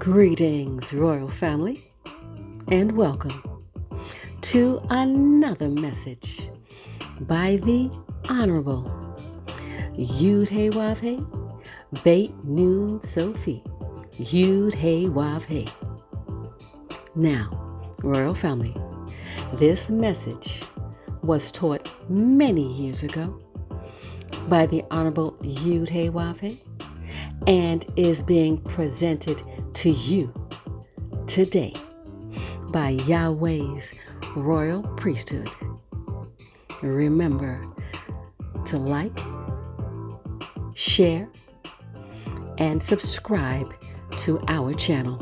Greetings, royal family, and welcome to another message by the Honorable Yahweh Beit Nun Sophie Yahweh. Now, royal family, this message was taught many years ago by the Honorable Yahweh and is being presented to you today by Yahweh's royal priesthood. Remember to like, share, and subscribe to our channel.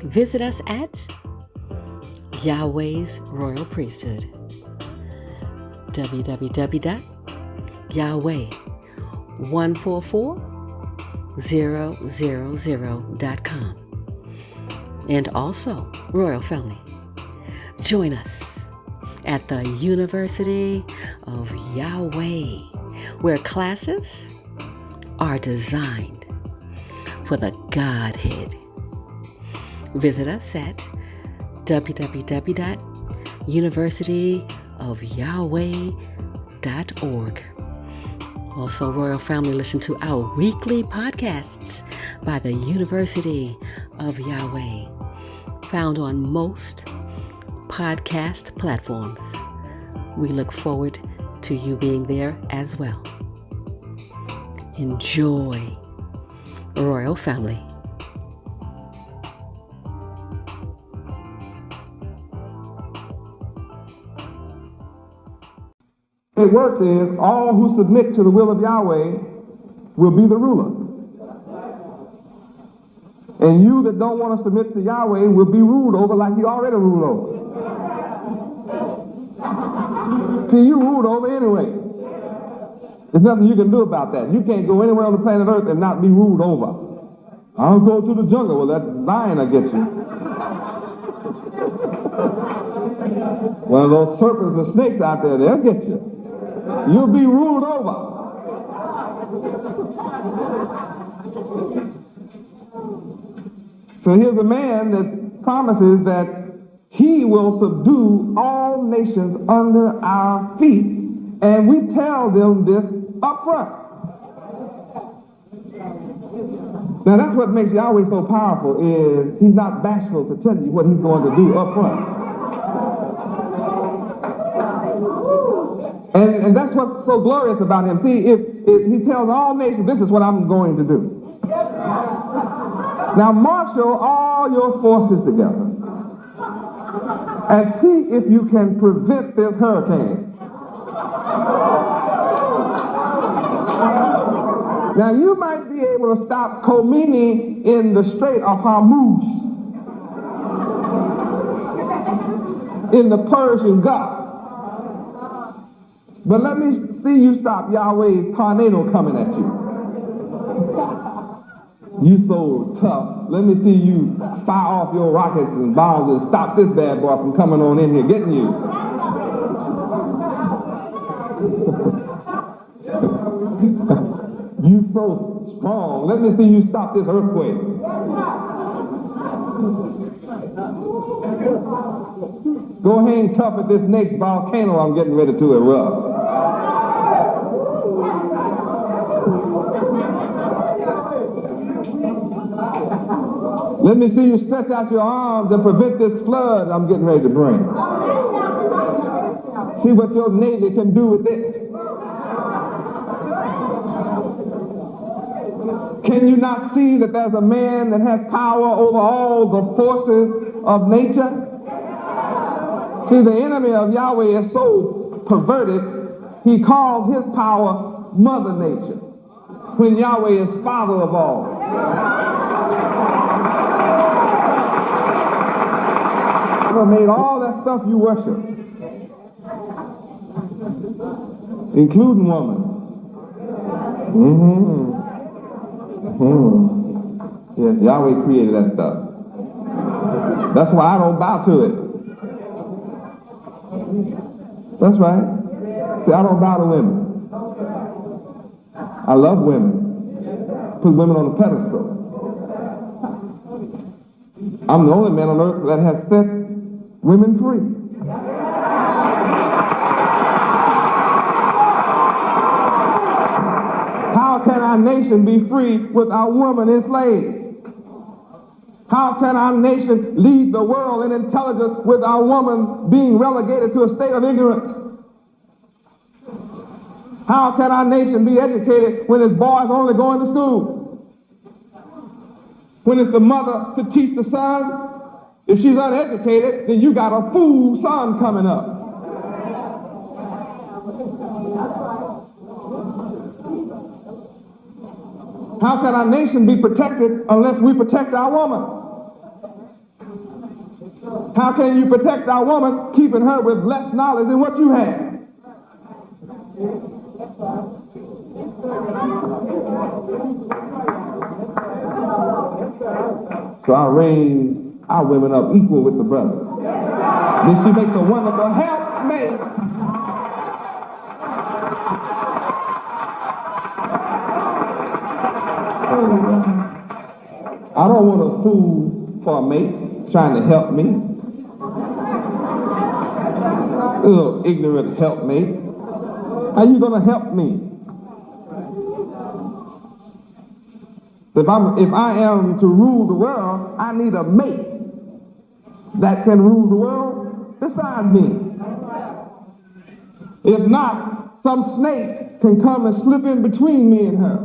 Visit us at Yahweh's royal priesthood, www.yahweh144000.com. And also, royal family, join us at the University of Yahweh, where classes are designed for the Godhead. Visit us at www.universityofyahweh.org. Also, royal family, listen to our weekly podcasts by the University of Yahweh, found on most podcast platforms. We look forward to you being there as well. Enjoy, royal family. It works is all who submit to the will of Yahweh will be the rulers. And you that don't want to submit to Yahweh will be ruled over like you already ruled over. See, you ruled over anyway. There's nothing you can do about that. You can't go anywhere on the planet Earth and not be ruled over. I'll go to the jungle. Well, that lion will get you. One of those serpents or snakes out there, they'll get you. You'll be ruled over. So here's a man that promises that he will subdue all nations under our feet, and we tell them this up front. Now that's what makes Yahweh so powerful, is he's not bashful to tell you what he's going to do up front. And that's what's so glorious about him. See, if he tells all nations, this is what I'm going to do. Now marshal all your forces together and see if you can prevent this hurricane. Now you might be able to stop Khomeini in the Strait of Hormuz, in the Persian Gulf. But let me see you stop Yahweh's tornado coming at you. You so tough. Let me see you fire off your rockets and bombs and stop this bad boy from coming on in here getting you. You so strong. Let me see you stop this earthquake. Go hang tough at this next volcano I'm getting ready to erupt. Let me see you stretch out your arms and prevent this flood I'm getting ready to bring. See what your Navy can do with this. Can you not see that there's a man that has power over all the forces of nature? See, the enemy of Yahweh is so perverted, he calls his power Mother Nature, when Yahweh is Father of all. He made all that stuff you worship, including woman. Yes, Yahweh created that stuff. That's why I don't bow to it. That's right. See, I don't bow to women. I love women. Put women on a pedestal. I'm the only man on earth that has set women free. How can our nation be free with our woman enslaved? How can our nation lead the world in intelligence with our woman being relegated to a state of ignorance? How can our nation be educated when its boys only going to school? When it's the mother to teach the son? If she's uneducated, then you got a fool son coming up. How can our nation be protected unless we protect our woman? How can you protect our woman keeping her with less knowledge than what you have? So I raise our women up equal with the brothers. Then she makes a wonderful helpmate. I don't want a fool for a mate trying to help me. A little ignorant helpmate. How you gonna help me? If I am to rule the world, I need a mate that can rule the world beside me. If not, some snake can come and slip in between me and her.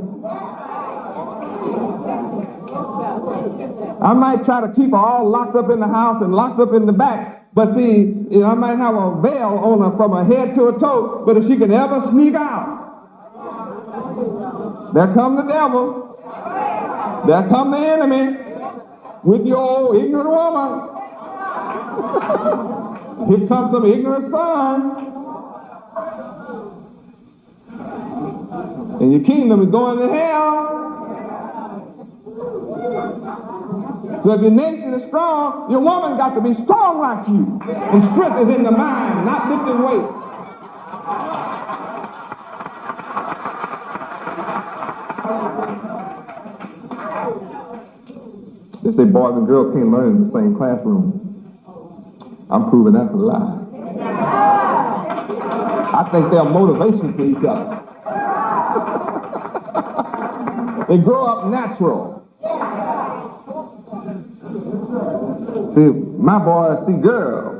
I might try to keep her all locked up in the house and locked up in the back, but see, I might have a veil on her from her head to her toe, but if she can ever sneak out, there come the devil. There come the enemy with your old ignorant woman. Here comes some ignorant son. And your kingdom is going to hell. So if your nation is strong, your woman got to be strong like you. And strength is in the mind, not lifting weight. They say boys and girls can't learn in the same classroom. I'm proving that's a lie. I think they're motivation for each other. They grow up natural. See, my boys see girls.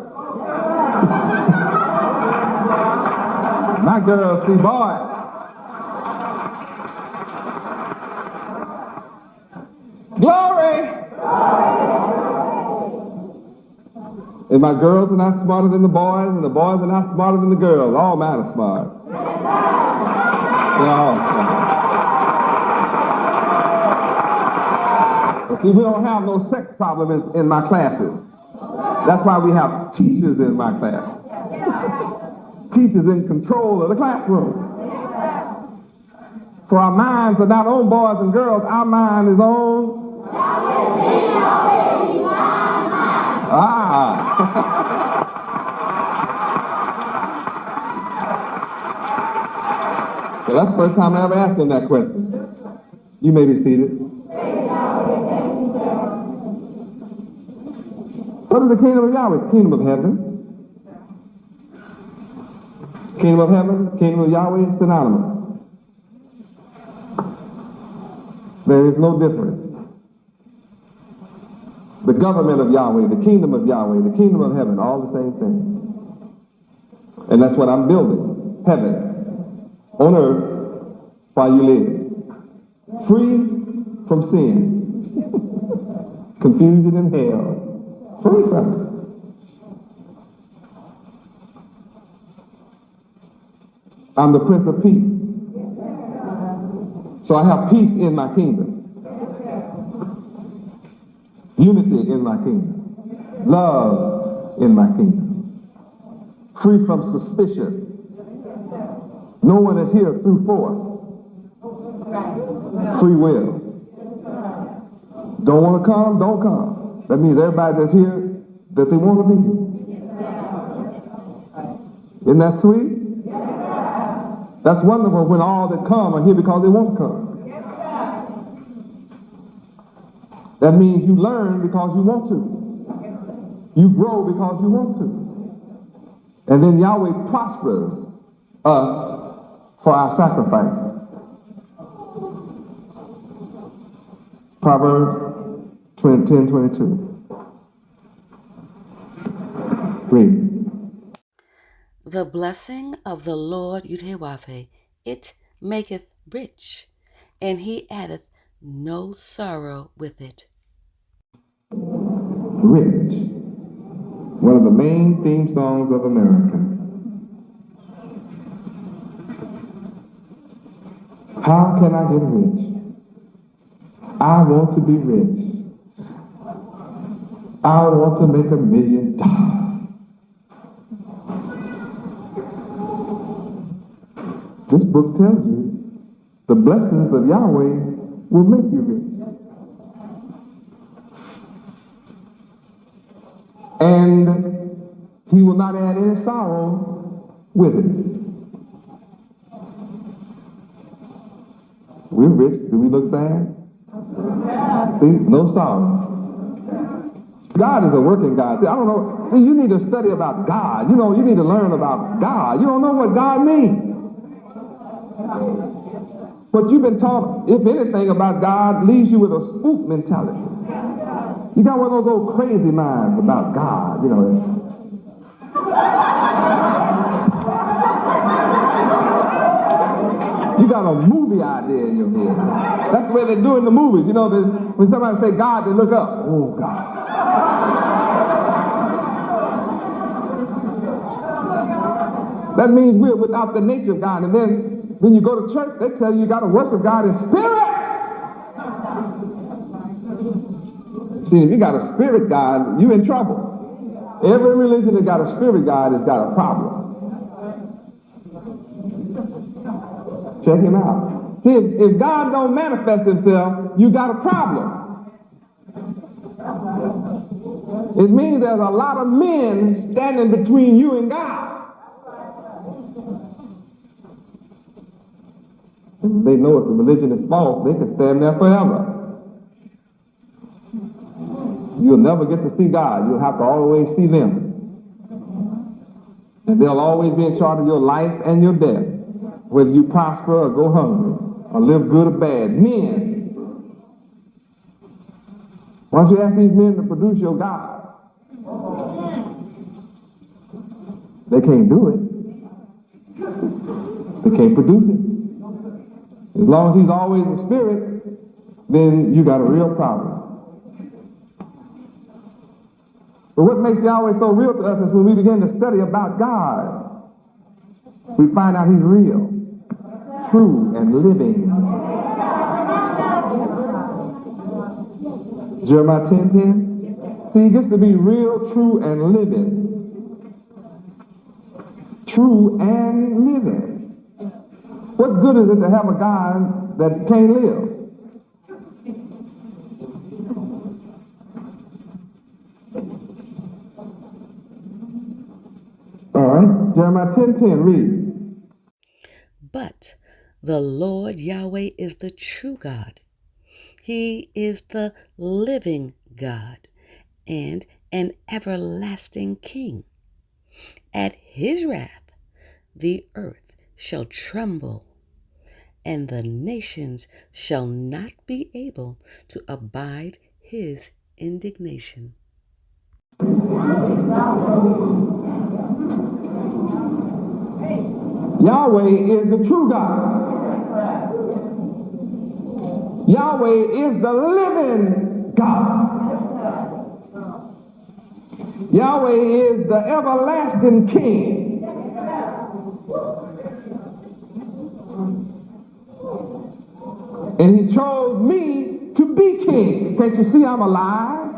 My girls see boys. Glory! And my girls are not smarter than the boys, and the boys are not smarter than the girls. All mine are smart. They're all smart. But see, we don't have no sex problems in my classes. That's why we have teachers in my class. Teachers in control of the classroom. For our minds are not on boys and girls. Our mind is on... So that's the first time I ever asked him that question. You may be seated. What is the kingdom of Yahweh? The kingdom of heaven. Kingdom of heaven, kingdom of Yahweh is synonymous. There is no difference. The government of Yahweh, the kingdom of Yahweh, the kingdom of heaven, all the same thing. And that's what I'm building. Heaven on earth while you live. Free from sin. Confusion and hell. Free from it. I'm the Prince of Peace. So I have peace in my kingdom. Unity in my kingdom. Love in my kingdom. Free from suspicion. No one is here through force. Free will. Don't want to come, don't come. That means everybody that's here, that they want to be. Isn't that sweet? That's wonderful when all that come are here because they want to come. That means you learn because you want to. You grow because you want to. And then Yahweh prospers us for our sacrifice. Proverbs 10:22. Read. The blessing of the Lord Yahweh, it maketh rich, and he addeth no sorrow with it. Rich. One of the main theme songs of America. How can I get rich? I want to be rich. I want to make $1 million. This book tells you the blessings of Yahweh will make you rich. And he will not add any sorrow with it. We're rich. Do we look sad? See, no sorrow. God is a working God. See, I don't know. See, you need to study about God. You know, you need to learn about God. You don't know what God means. What you've been taught, if anything, about God leaves you with a spook mentality. You got one of those old crazy minds about God, you know. You got a movie idea in your head. That's the way they do in the movies. You know, when somebody say God, they look up. Oh, God. That means we're without the nature of God. And then when you go to church, they tell you got to worship God in spirit. See, if you got a spirit God, you in trouble. Every religion that got a spirit God has got a problem. Check him out. See, if God don't manifest himself, you got a problem. It means there's a lot of men standing between you and God. And they know if the religion is false, they can stand there forever. You'll never get to see God. You'll have to always see them. And they'll always be in charge of your life and your death, whether you prosper or go hungry, or live good or bad. Men. Why don't you ask these men to produce your God? They can't do it. They can't produce it. As long as he's always a spirit, then you got a real problem. But what makes Yahweh so real to us is when we begin to study about God, we find out he's real, true, and living. Jeremiah 10:10. See, he gets to be real, true, and living. True and living. What good is it to have a God that can't live? All right, Jeremiah 10:10, read. But the Lord Yahweh is the true God. He is the living God and an everlasting King. At his wrath, the earth shall tremble, and the nations shall not be able to abide his indignation. Yahweh is the true God. Yahweh is the living God. Yahweh is the everlasting King. And he chose me to be king. Can't you see I'm alive?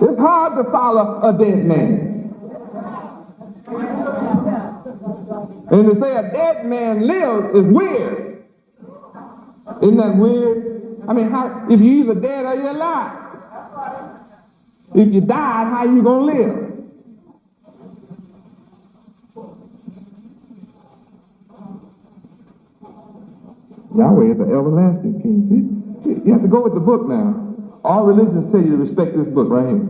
It's hard to follow a dead man. And to say a dead man lives is weird. Isn't that weird? I mean, if you're either dead or you're alive. If you died, how you gonna live? Yahweh is the everlasting King. See? You have to go with the book now. All religions tell you to respect this book right here.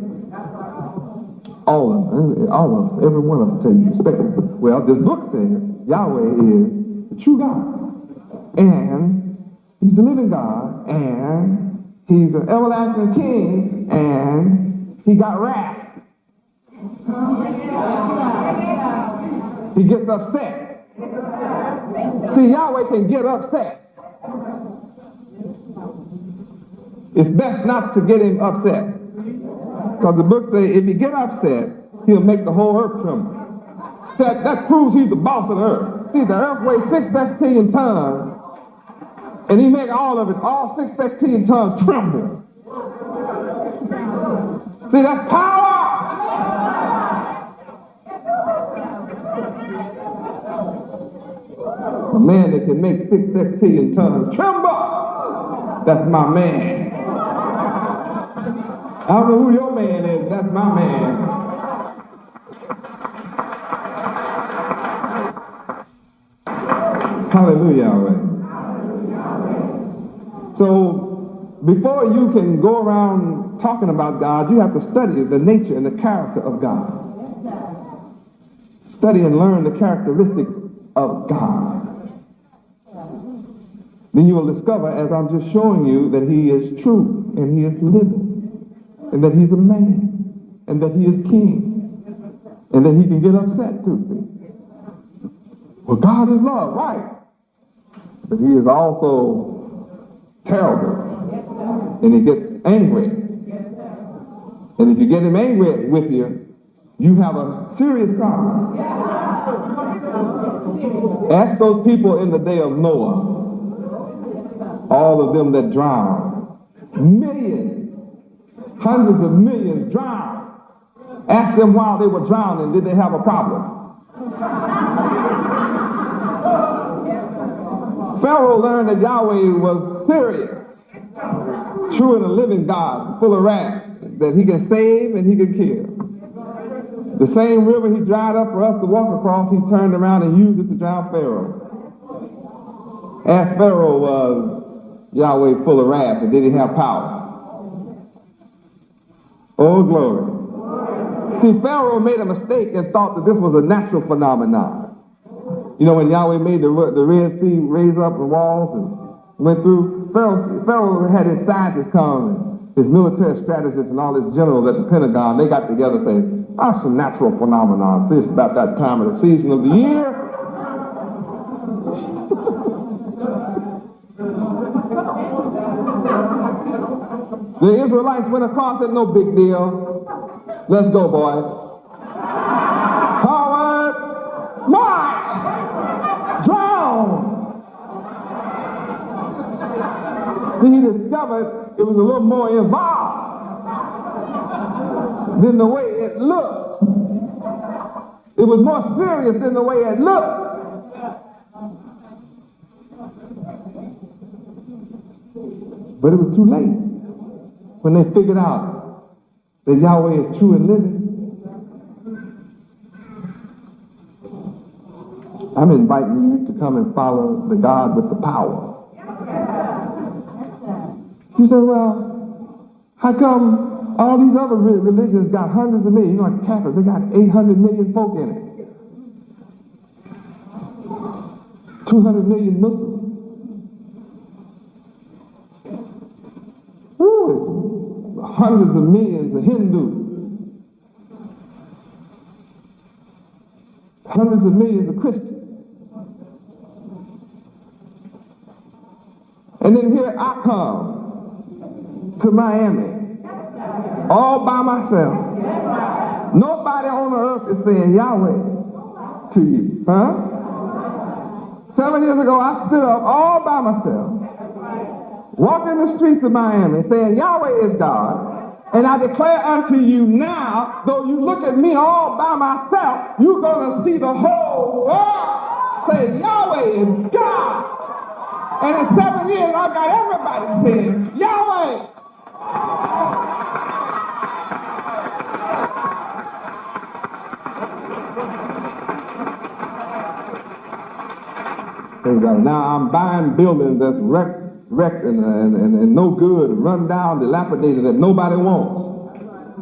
All of them, every one of them tell you to respect it. Well, this book says Yahweh is the true God. And he's the living God. And he's an everlasting king. And he got wrath. He gets upset. See, Yahweh can get upset. It's best not to get him upset. Because the book says if he get upset, he'll make the whole earth tremble. That proves he's the boss of the earth. See, the earth weighs 6 sextillion tons, and he make all 6 sextillion tons tremble. See, that's power! A man that can make 6 sextillion tons tremble, that's my man. I don't know who your man is, that's my man. Hallelujah, Yahweh. So, before you can go around talking about God, you have to study the nature and the character of God. Study and learn the characteristics of God. Then you will discover, as I'm just showing you, that he is true, and he is living, and that he's a man, and that he is king, and that he can get upset too. See? Well, God is love, right? But he is also terrible, and he gets angry. And if you get him angry with you, you have a serious problem. Ask those people in the day of Noah, all of them that drowned, millions, hundreds of millions drowned. Ask them while they were drowning, did they have a problem? Pharaoh learned that Yahweh was serious, true and a living God, full of wrath, that he can save and he can kill. The same river he dried up for us to walk across, he turned around and used it to drown Pharaoh. As Pharaoh was Yahweh full of wrath, and did he have power? Oh, glory. See, Pharaoh made a mistake and thought that this was a natural phenomenon. You know, when Yahweh made the Red Sea raise up the walls and went through, Pharaoh had his scientists come, and his military strategists and all his generals at the Pentagon, they got together and said, that's a natural phenomenon. See, it's about that time of the season of the year. The Israelites went across it, no big deal. Let's go, boys. Forward, march, drown. See, he discovered it was a little more involved than the way it looked. It was more serious than the way it looked. But it was too late when they figured out that Yahweh is true and living. I'm inviting you to come and follow the God with the power. You say, well, how come all these other religions got hundreds of millions? You know, like Catholics, they got 800 million folk in it. 200 million Muslims. Ooh, hundreds of millions of Hindus. Hundreds of millions of Christians. And then here I come to Miami, all by myself. Nobody on the earth is saying Yahweh to you, huh? 7 years ago, I stood up all by myself, walking the streets of Miami, saying Yahweh is God. And I declare unto you now, though you look at me all by myself, you're going to see the whole world say Yahweh is God. And in 7 years, I got everybody saying Yahweh. Now I'm buying buildings that's wrecked and no good, run down, dilapidated, that nobody wants.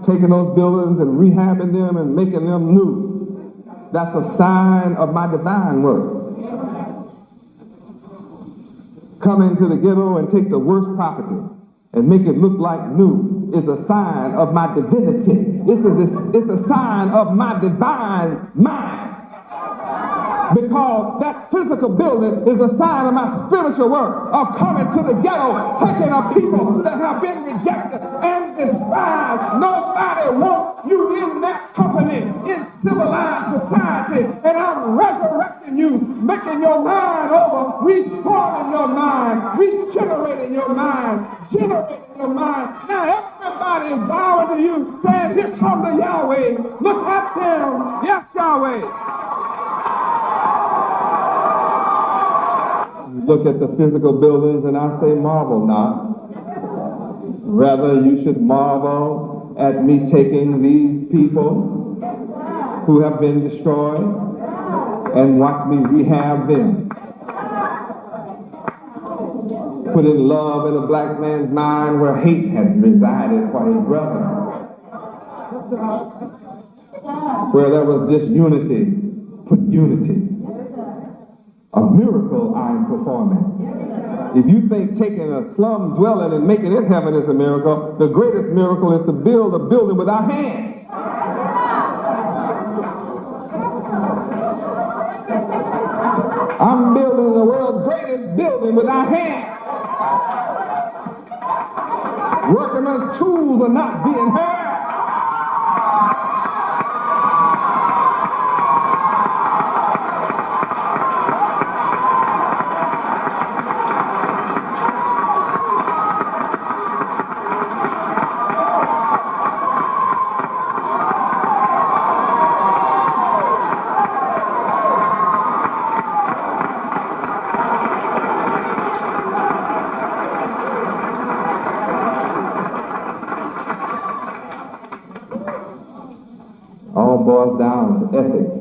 Taking those buildings and rehabbing them and making them new. That's a sign of my divine work. Come into the ghetto and take the worst property and make it look like new is a sign of my divinity. It's a sign of my divine mind. Because that physical building is a sign of my spiritual work of coming to the ghetto, taking a people that have been rejected and despised. Nobody wants you in that company in civilized society. And I'm resurrecting you, making your mind over, reforming your mind, regenerating your mind, generating your mind. Now everybody is bowing to you, saying, here comes the Yahweh. Look at him. Yes, Yahweh. Look at the physical buildings and I say marvel not. Rather you should marvel at me taking these people who have been destroyed and watch me rehab them. Putting love in a black man's mind where hate had resided for his brother. Where there was disunity, put unity. A miracle I am performing. If you think taking a slum dwelling and making it heaven is a miracle, the greatest miracle is to build a building with our hands. I'm building the world's greatest building with our hands. Workmen's tools are not being heard. All boils down to ethics.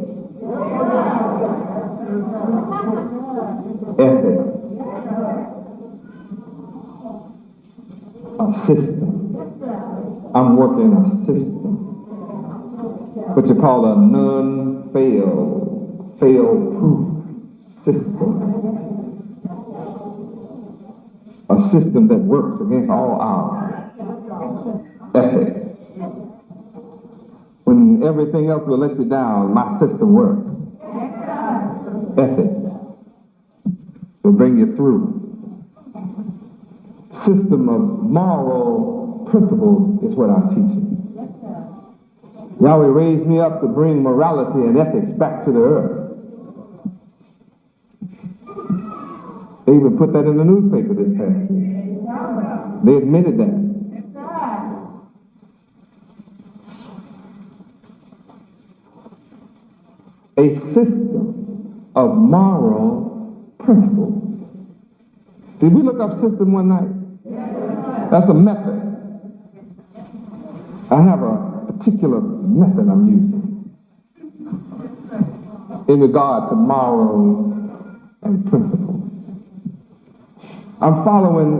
Ethics. A system. I'm working a system. What you call a fail-proof system. A system that works against all odds. Ethics. When everything else will let you down, my system works. Ethics will bring you through. System of moral principles is what I'm teaching. Yahweh raised me up to bring morality and ethics back to the earth. They even put that in the newspaper this past week. They admitted that. A system of moral principles. Did we look up system one night? That's a method. I have a particular method I'm using in regard to morals and principles. I'm following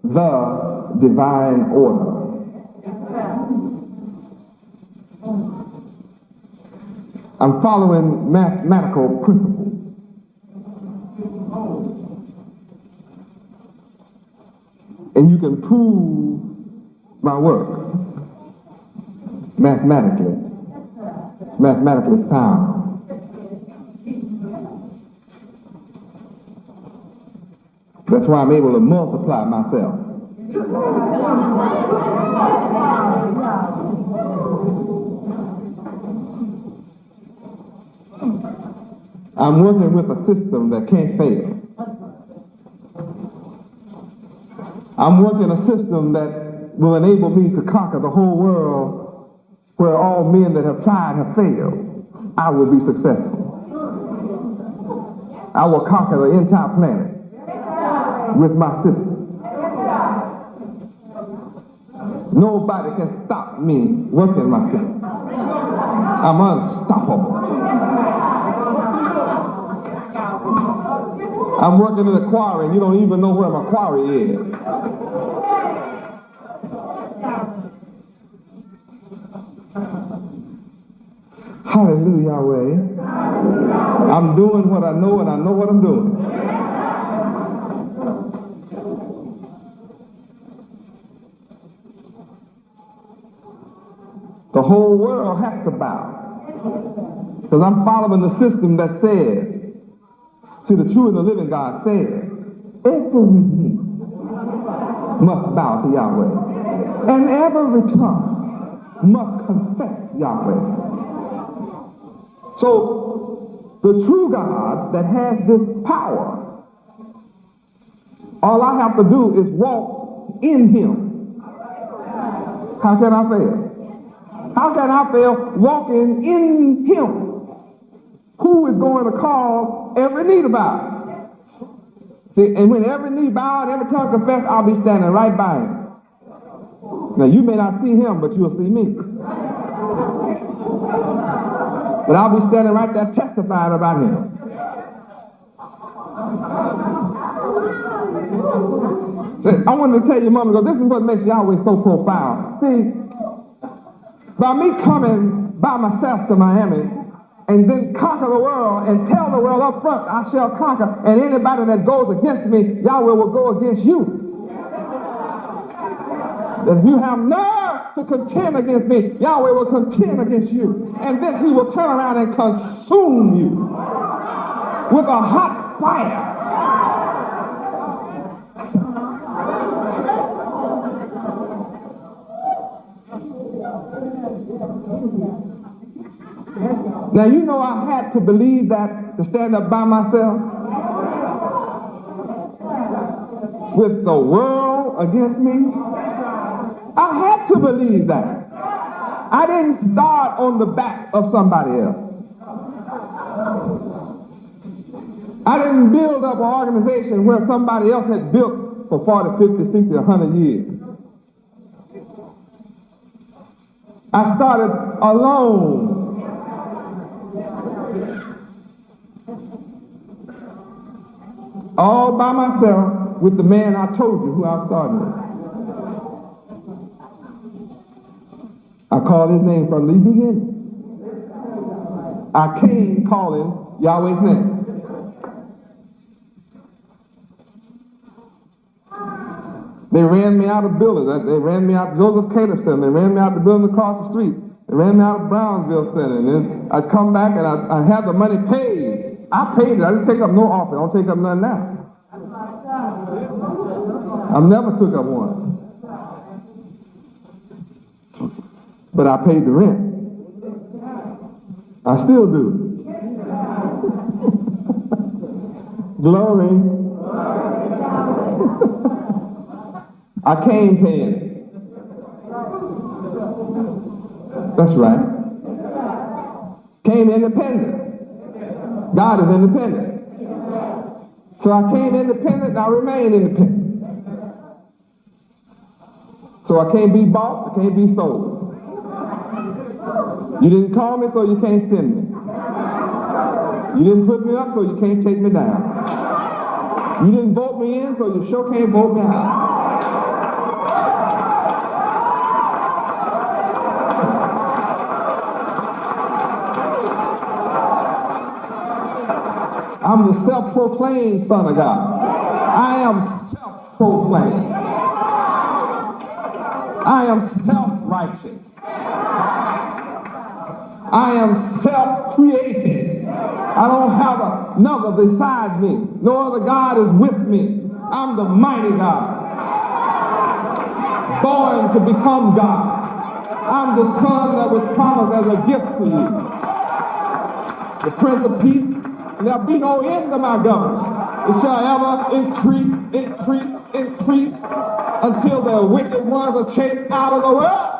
the divine order. I'm following mathematical principles. And you can prove my work mathematically. It's mathematically sound. That's why I'm able to multiply myself. I'm working with a system that can't fail. I'm working a system that will enable me to conquer the whole world where all men that have tried have failed. I will be successful. I will conquer the entire planet with my system. Nobody can stop me working my system. I'm unstoppable. I'm working in a quarry and you don't even know where my quarry is. Hallelujah, Yahweh. I'm doing what I know and I know what I'm doing. The whole world has to bow. Because I'm following the system that says, see, the true and the living God says, every knee must bow to Yahweh. And every tongue must confess Yahweh. So, the true God that has this power, all I have to do is walk in Him. How can I fail? How can I fail walking in Him? Who is going to cause every knee to bow? See, and when every knee bow and every tongue confess, I'll be standing right by Him. Now, you may not see Him, but you'll see me. But I'll be standing right there testifying about Him. I wanted to tell you a moment ago, this is what makes Yahweh so profound. See, by me coming by myself to Miami and then conquer the world and tell the world up front, I shall conquer, and anybody that goes against me, Yahweh will go against you. If you have nerve to contend against me, Yahweh will contend against you. And then He will turn around and consume you with a hot fire. Now, you know I had to believe that to stand up by myself with the world against me. I had to believe that. I didn't start on the back of somebody else. I didn't build up an organization where somebody else had built for 40, 50, 60, 100 years. I started alone. All by myself with the man I told you who I started with. I called his name from the beginning. I came calling Yahweh's name. They ran me out of buildings. They ran me out of Joseph Cater Center. They ran me out of the building across the street. They ran me out of Brownsville Center. And then I'd come back and I had the money paid. I paid it. I didn't take up no offer. I don't take up none now. I never took up one. But I paid the rent. I still do. Glory. I came paying it. That's right. Came independent. God is independent. So I came independent and I remain independent. So I can't be bought, I can't be sold. You didn't call me, so you can't send me. You didn't put me up, so you can't take me down. You didn't vote me in, so you sure can't vote me out. I'm the self-proclaimed Son of God. I am self-proclaimed. I am self-righteous. I am self-created. I don't have another beside me. No other God is with me. I'm the mighty God, born to become God. I'm the Son that was promised as a gift to you. The Prince of Peace. There'll be no end to my government. It shall ever increase, increase, increase until the wicked ones are chased out of the world.